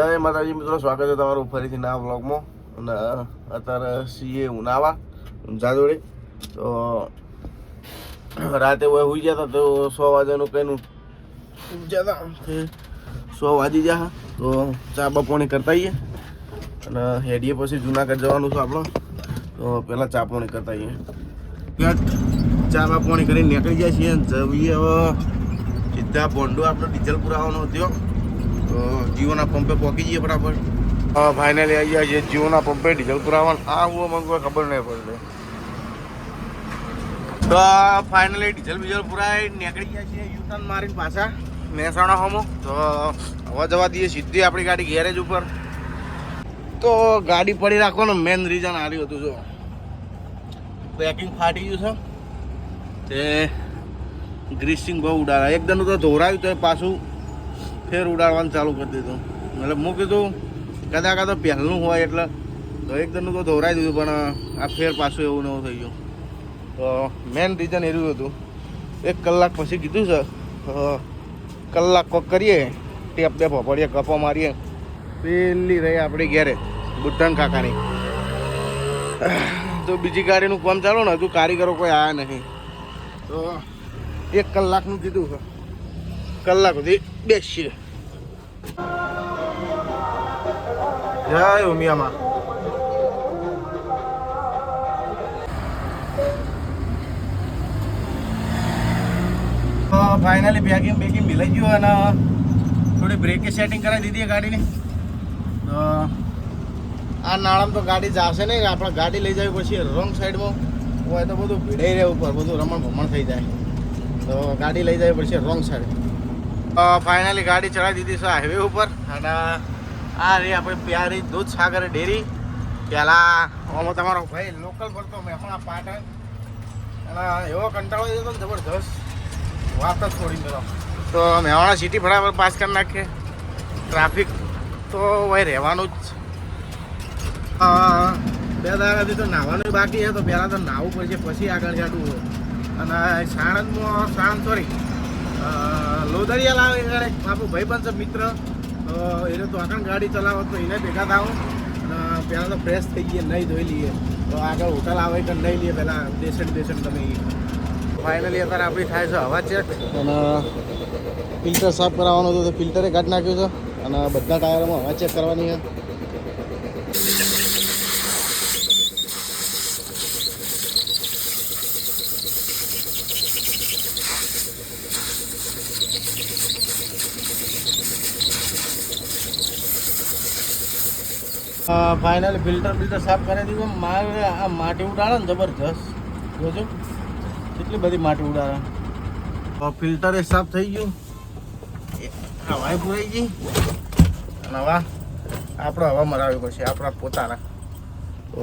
જય માતાજી મિત્રો, સ્વાગત છે તમારું ફરીથી નવા વ્લોગમાં. અને અત્યારે સીએ ઉનાવા ઊંઝા જોડે. તો રાતે હોઈ ગયા હતા તો 100 વાગ્યાનું કંઈનું ઊંઝા હતા, 100 વાગી ગયા. તો ચા બપોણી કરતા આવીએ અને હેડીએ પછી જુનાગઢ જવાનું છે આપણે. તો પહેલાં ચા પોણી કરતા આવીએ. ચા બપોણી કરીને નીકળી જાય છીએ. જઈએ હવે સીધા બોન્ડો આપણે ડીઝલ પુરાવાનો હતો. તો જીઓના પંપે પહોંચી જઈએ બરાબર. ફાઇનલી આવી ગયા છીએ જીઓના પંપે ડીઝલ પુરાવાનું. હું મને કોઈ ખબર નહીં પડે. તો ફાઇનલી ડીઝલ પુરાઈ નીકળી ગયા છીએ યુટર્ન મારીને પાછા મહેસાણા હોમો. તો હવા જવા દઈએ સીધી આપણી ગાડી ગેરેજ ઉપર. તો ગાડી પડી રાખવાનું મેન રીઝન આવ્યું હતું. જો પેકિંગ ફાટી ગયું છે, તે ગ્રીસિંગ બહુ ઉડાડ્યા. એકદમ તો ધોરાયું તો પાછું ફેર ઉડાડવાનું ચાલુ કરી દીધું. એટલે હું કીધું કદાચ તો પહેલું હોય એટલે તો એકદમ તો ધોરાઈ દીધું, પણ આ ફેર પાછું એવું નવું થઈ ગયું. તો મેન રીઝન એવું હતું. 1 કલાક પછી કીધું છે કલાક કોક કરીએ, ટેપ ટેપ પડીએ, કપો મારીએ. પેલી રહી આપણી ઘેરે બુદ્ધન કાકાની. તો બીજી ગાડીનું કામ ચાલુ ને હજુ કારીગરો કોઈ આવ્યા નહીં. તો 1 કલાકનું કીધું છે, કલાક સુધી બેસીએ. જય ઉમિયામાં. ફાઇનલી પેકિંગ મિલાઈ ગયું અને થોડી બ્રેકે સેટિંગ કરાવી દીધી ગાડીની. તો આ નાળામાં તો ગાડી જશે નહીં. આપણે ગાડી લઈ જવી પછી રોંગ સાઈડમાં હોય તો બધું ભીડાઈ રહે ઉપર, બધું રમણ ભમણ થઈ જાય. તો ગાડી લઈ જવી પડશે રોંગ સાઈડ. ફાઇનલી ગાડી ચડાવી દીધી છે હાઈવે ઉપર. અને આ રહી આપણે પ્યારી દૂધસાગર ડેરી. પહેલાં આમાં તમારો ભાઈ લોકલ પડતો મહેસાણા પાટણ. અને એવો કંટાળો જતો ને જબરદસ્ત, વાત જ છોડી ગયો. તો મહેસાણા સિટી બરાબર પાસ કરી નાખીએ. ટ્રાફિક તો ભાઈ રહેવાનું જ. 2 દાડાથી તો નાહવાનું બાકી છે. તો પહેલાં તો નાહવું પડશે પછી આગળ જાડવું. અને સાણંદ લોદરિયા લાવે આગળ આપણું ભાઈ બનશે મિત્ર. એને તો આગળ ગાડી ચલાવો તો એને ભેગા થાવ. અને પહેલાં તો ફ્રેશ થઈ ગઈએ, નહીં ધોઈ લઈએ. તો આગળ હોટલ આવે કે નહીં લઈએ, પહેલાં દેશન તમે. ફાઇનલી અત્યારે આપણી થાય છે હવા ચેક. અને ફિલ્ટર સાફ કરાવવાનું હતું તો ફિલ્ટરે કાઢી નાખ્યું છે. અને બધા ટાયરોમાં હવા ચેક કરવાની છે. ફાઇનલી ફિલ્ટર સાફ કરી દીધું. મારે આ માટી ઉડાડે ને જબરજસ્ત. જોજો કેટલી બધી માટી ઉડાડે. ફિલ્ટર એ સાફ થઈ ગયું, હવાએ પૂરાઈ ગઈ. અને હવા આપણે હવા મરાવી પડશે આપણા પોતાના. તો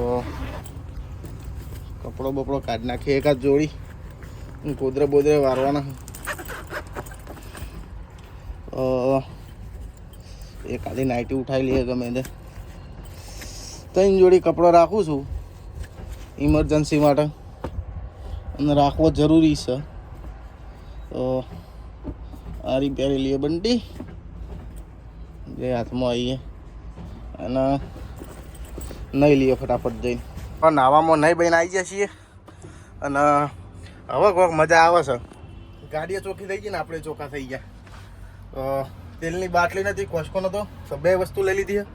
કપડો બપડો કાઢી નાખીએ એકાદ જોડી. ગોદરે બોદરે વારવાના. એકાદી નાઇટી ઉઠાવી લઈએ ગમે તે. 3 જોડી કપડો રાખું છું ઇમરજન્સી માટે, અને રાખવો જરૂરી છે. તો આરી પહેરી લઈએ બંટી, જે હાથમાં આવીએ અને નહીં લઈએ ફટાફટ જઈને. પણ નાવામાં નહીં બહીને આવી જાય છીએ. અને હવે કોઈક મજા આવે છે. ગાડીએ ચોખ્ખી થઈ ગઈ ને આપણે ચોખ્ખા થઈ ગયા. તો તેલની બાટલી નથી, કોસ્કો નહોતો, 2 વસ્તુ લઈ લીધી.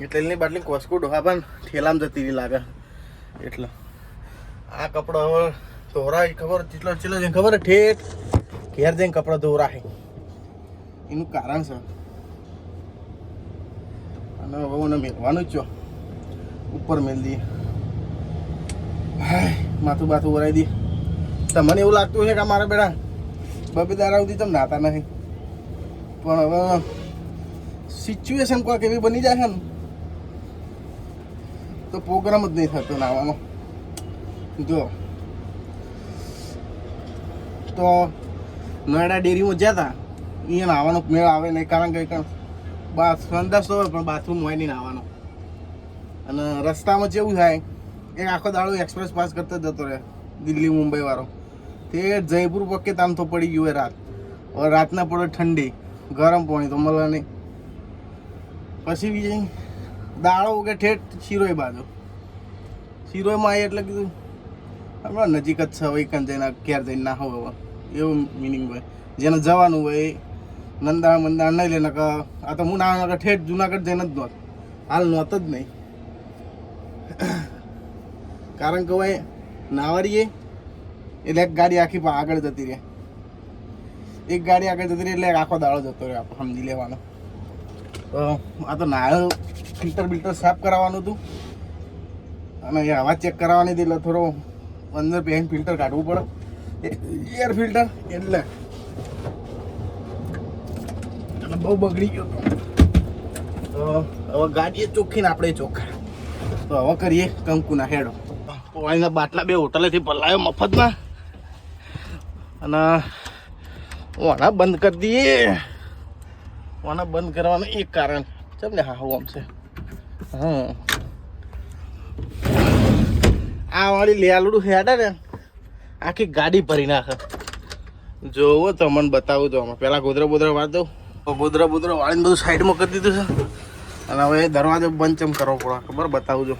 એ તેલની બાટલી કોસ્કો ડોહા પણ ઠેલામાં જતી રહી લાગે. એટલે આ કપડો હવે ધોરાય ખબર ચેટલો જઈને ખબર ઠેઠ ઘેર જઈને કપડાં ધોરાય. એનું કારણ છે. અને હવે મને મેળવાનું જ છો ઉપર મેળ દઈએ. માથું બાથું વરાઈ દઈએ. તમને એવું લાગતું છે કે મારા બેડા 2 દાડા સુધી તમે નાતા નથી, પણ હવે સિચ્યુએશન કોઈક એવી બની જાય છે ને તો પ્રોગ્રામ જ નહીં થતો નાવાનો. જો તો નોયડા ડેરીમાં ગયા હતા, અહીંયા નાવાનો મેળ આવે નહીં. કારણ કે સંદાસ તો હોય પણ બાથરૂમ હોય નહીં નાવાનો. અને રસ્તામાં જેવું થાય, એક આખો દાડો એક્સપ્રેસ પાસ કરતો જતો રહે દિલ્હી મુંબઈ વાળો. તે જયપુર પક્કે તામ તો પડી ગયું હોય રાત. હવે રાતના પડે ઠંડી, ગરમ પાણી તો મળે નહીં. પછી બીજી દાળો કે ઠેઠ શિરોય બાજુ શિરોયમાં આવી એટલે કીધું હમણાં નજીક જ છે વૈકન જઈને ઘેર જઈને ના હોય એવું મિનિંગ હોય જેને જવાનું હોય એ નંદા મંદા નહીં લે નકર આ તો હું ના નકર ઠેઠ જુનાગઢ જઈને જ નહોત હાલ નહોત જ નહીં કારણ કે ભાઈ નાવારીએ એટલે એક ગાડી આખી આગળ જતી રહે એક ગાડી આગળ જતી રહે એટલે આખો દાડો જતો રહે આપણે સમજી લેવાનો તો આ તો નાળો ફિલ્ટર બિલ્ટર સાફ કરાવવાનું હતું અને એ હવા ચેક કરાવવાની હતી એટલે થોડો અંદર પેન ફિલ્ટર કાઢવું પડે એર ફિલ્ટર એટલે બહુ બગડી ગયો તો હવે ગાડીએ ચોખ્ખી ને આપણે ચોખ્ખા તો હવે કરીએ કંકુના હેડો પાણીના બાટલા બે હોટલેથી ભલાયો મફતમાં અને ઓના બંધ કરી દઈએ ઓના બંધ કરવાનું એક કારણ ચમ ને હા આમ છે હા આ વાળી લેલુડું હેડે ને આખી ગાડી ભરી નાખે જોવો તો મને બતાવું તો અમે પહેલાં ગોદરા બોદરા વાળ દઉં ગોદરા બોદરા વાળીને બધું સાઈડમાં કરી દીધું છે અને હવે દરવાજો બંધ ચમ કરવો પડે ખબર બતાવું જો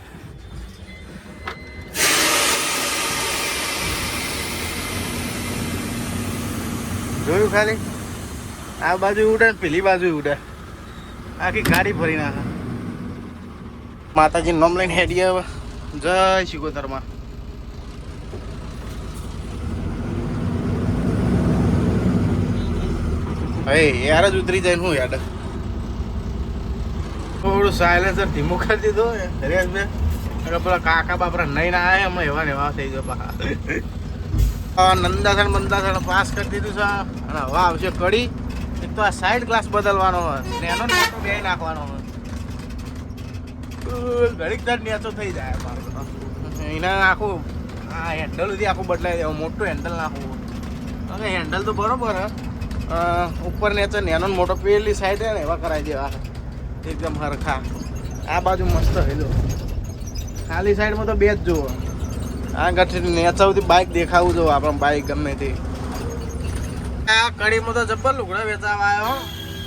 જોયું ખાલી આ બાજુ ઉડે ને પેલી બાજુ ઉડે આખી ગાડી ભરી નાખે માતાજી નોમ લઈને હેડીએ હવે જય શિકોતરમાં હવે યાર જ ઉતરી જાય હું યાદ થોડું સાયલેન્સર ધીમું કરી દીધો રેસ બે પેલા કાકા બાપરા નહીં ના આવે એમાં એવા ને એવા થઈ ગયો નંદાસણ બંદાસણ પાસ કરી દીધું છે અને હવે આવશે કડી એક તો આ સાઈડ ગ્લાસ બદલવાનો હોય ને એનો નેચો બે નાખવાનો હોય ઘડીક દર નેચો થઈ જાય મારો એના આખું આ હેન્ડલ સુધી આખું બદલાઈ દેવું મોટું હેન્ડલ નાખવું હવે હેન્ડલ તો બરોબર હે ઉપર નેચો નેનો મોટો પેલી સાઈડ હે ને એવા કરાવી દેવા એકદમ હરખા આ બાજુ મસ્ત હેલો ખાલી સાઈડમાં તો બે જ જુઓ આ ગઠી નેચાવથી બાઇક દેખાવું જો આપણે બાઇક ગમે તે આ કડીમાં તો જબ્બર લુગડા વેચાવા આવ્યો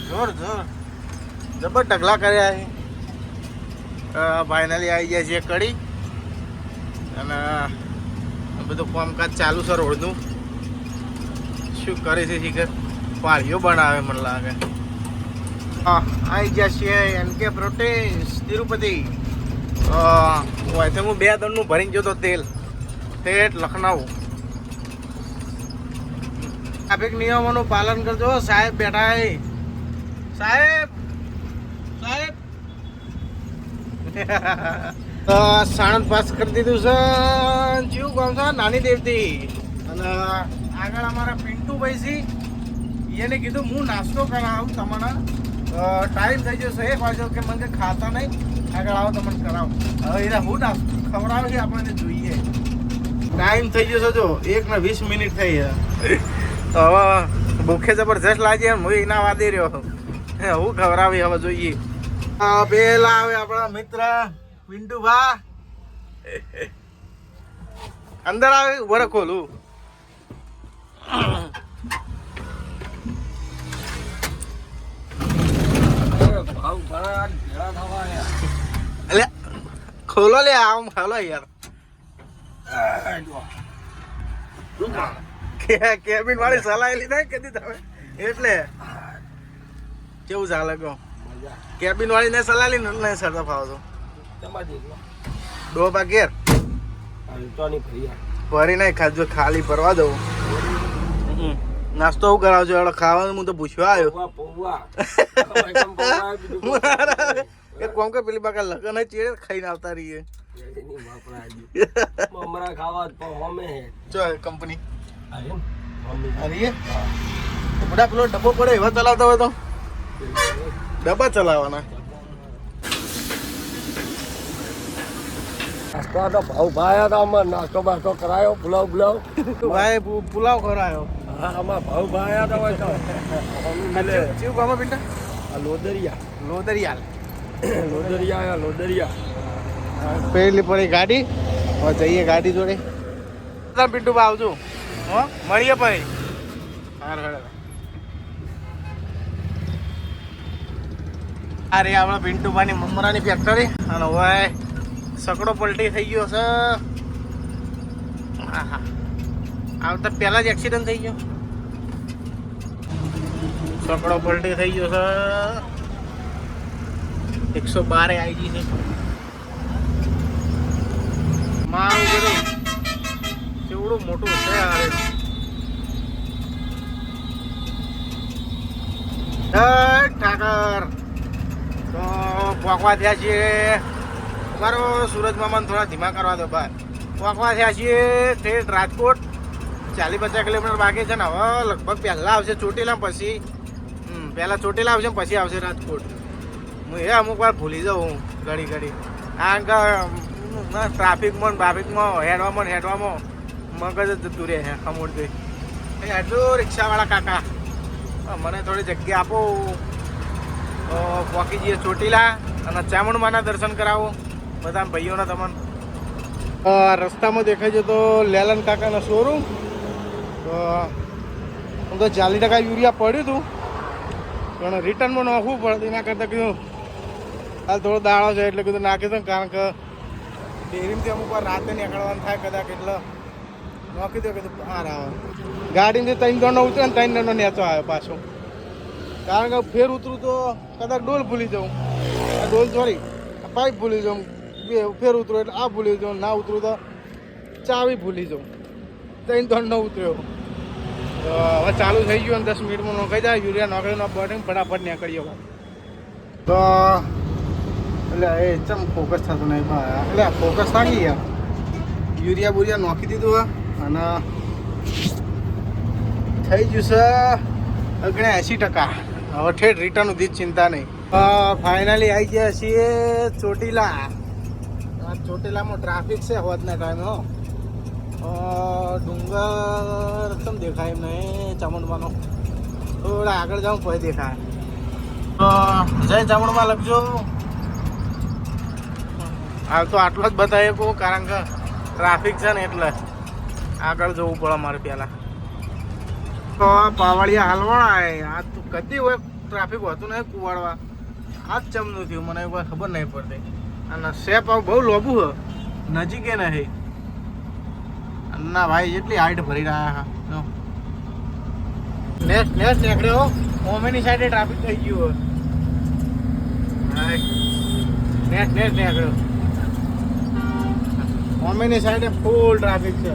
જોર જોર જબ્બર ઢગલા કર્યા છે ફાઇનલી આવી ગયા છે કડી અને બધું કામકાજ ચાલુ છે રોડનું શું કરે છે શીખર પાળીઓ બનાવે મને લાગે હા આવી ગયા છે એનકે પ્રોટીન્સ તિરુપતિ હું 2 દંડનું ભરીને જતો તેલ ઠેઠ લખનઉ ટ્રાફિક નિયમોનું પાલન કરજો સાહેબ બેઠા હે સાહેબ સાહેબ સાણંદ પાસ કરી દીધું છે જીવ ગામ છે નાની દેવતી અને આગળ અમારા પિન્ટુભાઈ છે એને કીધું હું નાસ્તો કરાવું તમને ટાઈમ થઈ જશે 1 વાગ્યો કે મને ખાતા નહીં આગળ આવો તમને કરાવું હવે એને હું નાસ્તો ખવડાવે છે આપણને જોઈએ ટાઈમ થઈ જશે જો 1:20 મિનિટ થઈ છે તો હવે ભૂખે જબરજસ્ત લાગી એમ હું એના વાદી રહ્યો હું ખવડાવી હવે જોઈએ પેલા આવે આપણા મિત્ર પિન્ટુભા અંદર આવે વર ખોલું ખોલો લે આમ ખોલો યાર કેબિન વાળી સલાયેલી નહીં કદી તમે એટલે કેવું ચાલે કહો કેબિન વાળી ને સલાયેલી નહીં સરતા ફાવો ડોબા ઘેર ભરી નહીં ખાજો ખાલી ભરવા દઉં નાસ્તો હું કરાવજો એટલે ખાવાનું હું તો પૂછવા આવ્યો એક કોમ કે પેલી બાકા લગન ચેડે ખાઈને આવતા રહીએ કંપની બધા પેલો ડબ્બો પડે એવા ચલાવતા હોય તો ડબ્બા ચલાવવાના નાસ્તો તો ભાવ ભાઈ હતા અમારે નાસ્તો બાસ્તો કરાયો પુલાવ ભાઈ પુલાવ કરાયો હા અમારે ભાવ ભાઈ હતા હોય તો શું કામ પિંટા લોદરિયા પેલી પડી ગાડી હવે જઈએ ગાડી જોડે પિન્ટુ બા આવજો હો મળીએ ભાઈ હાર અરે આપણા પિન્ટુભાની મમરાની ફેક્ટરી અને હવે સકડો પલટી થઈ ગયો છે. હા આવતા પહેલા જ એક્સિડન્ટ થઈ ગયો. સકડો પલટી થઈ ગયો છે. 112 આવી ગઈ છે. મારું બધું કેવડું મોટું છે યાર. ઠાકર તો પોકવા થયા છીએ. મારો સુરજ મામાને થોડા ધીમા કરવા દો બહાર. પોકવા થયા છીએ ઠેઠ રાજકોટ. 40-50 કિલોમીટર બાકી છે ને. હવે લગભગ પહેલાં આવશે ચોટીલા, પછી પહેલાં ચોટીલા આવશે પછી આવશે રાજકોટ. હું અમુક વાર ભૂલી જાઉં ઘડી કારણ કે ટ્રાફિકમાં હેડવામાં મગજ જ જતું રહે છે અમૂળથી. એટલું રિક્ષાવાળા કાકા મને થોડી જગ્યા આપો. પહોંચી જઈએ ચોટીલા અને ચામુંડમાના દર્શન કરાવો બધા ભાઈઓને. તમને રસ્તામાં દેખાય છે તો લેલન કાકાનો શોરૂમ. તો હું તો 40% યુરિયા પડ્યું હતું પણ રિટર્નમાં નાખવું પડે. એના કરતાં કીધું હાલ થોડો દાડો છે એટલે કીધું નાખી દઉં. કારણ કે ડેરીમાંથી અમુક વાર રાતે નીકળવાનું થાય કદાચ એટલે નાખી દો. કીધું બહાર આવે ગાડીમાંથી 3 દોડનો ઉતરે ને 3 દોડનો નેચો આવે પાછો. કારણ કે ફેર ઉતરું તો કદાચ ડોલ ભૂલી જાઉં. ડોલ સોરી પાઇપ ભૂલી જાઉં. ફેર ઉતરું એટલે આ ભૂલી જાઉં. ના ઉતરું તો ચાવી ભૂલી જાઉં. 3 દોડનો ઉતર્યો તો હવે ચાલુ થઈ ગયું. 10 મિનિટમાં નોખાઈ જાય. યુરિયા નોકરીનો બર્ડિંગ ફટાફટ નીકળી જાવ. તો એટલે એ ચમ ફોકસ થતું નહીં. એટલે ફોકસ થાકી ગયા. યુરિયા બુરિયા નોખી દીધું અને થઈ ગયું છે 80%. હવે ઠેઠ રિટર્ન સુધી જ ચિંતા નહીં. ફાઇનલી આવી ગયા છીએ ચોટીલા. ચોટીલામાં ટ્રાફિક છે હોદના ટાઈમે. ડુંગર કેમ દેખાય એમ નહીં ચામુંડમાનો. થોડા આગળ જાઉં પછી દેખાય. જય ચામુંડમાં લખજો. હાલ તો આટલો જ બતાવી કહું કારણ કે ટ્રાફિક છે ને એટલે આગળ જવું પડે મારે પહેલાં. તો પાવાળિયા હાલવાળા આ તો કદી હોય ટ્રાફિક હોતું નહીં કુવાડવા. આ જ ચમનું થયું મને કોઈ ખબર નહીં પડતી. અને શેપ બહુ લોબું હ નજીકે નહીં. ના ભાઈ જેટલી હાઈટ ભરી રહ્યા હા. નેક્સ્ટ નીકળ્યો. ઓમેની સાઈડે ટ્રાફિક થઈ ગયું. નેક્સ્ટ નીકળ્યો. ઓમેની સાઈડે ફૂલ ટ્રાફિક છે.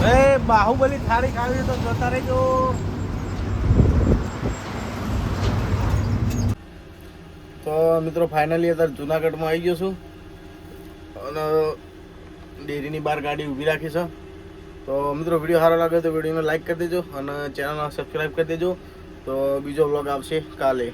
એ બાહુબલી થાળી ખાવી તો જતા રહેજો. તો મિત્રો ફાઇનલી અત્યારે જુનાગઢમાં આવી ગયો છું અને ડેરીની બહાર ગાડી ઊભી રાખી છે. તો મિત્રો વિડીયો સારો લાગે તો વિડીયોને લાઈક કરી દેજો અને ચેનલને સબસ્ક્રાઈબ કરી દેજો. તો બીજો વ્લોગ આવશે કાલે.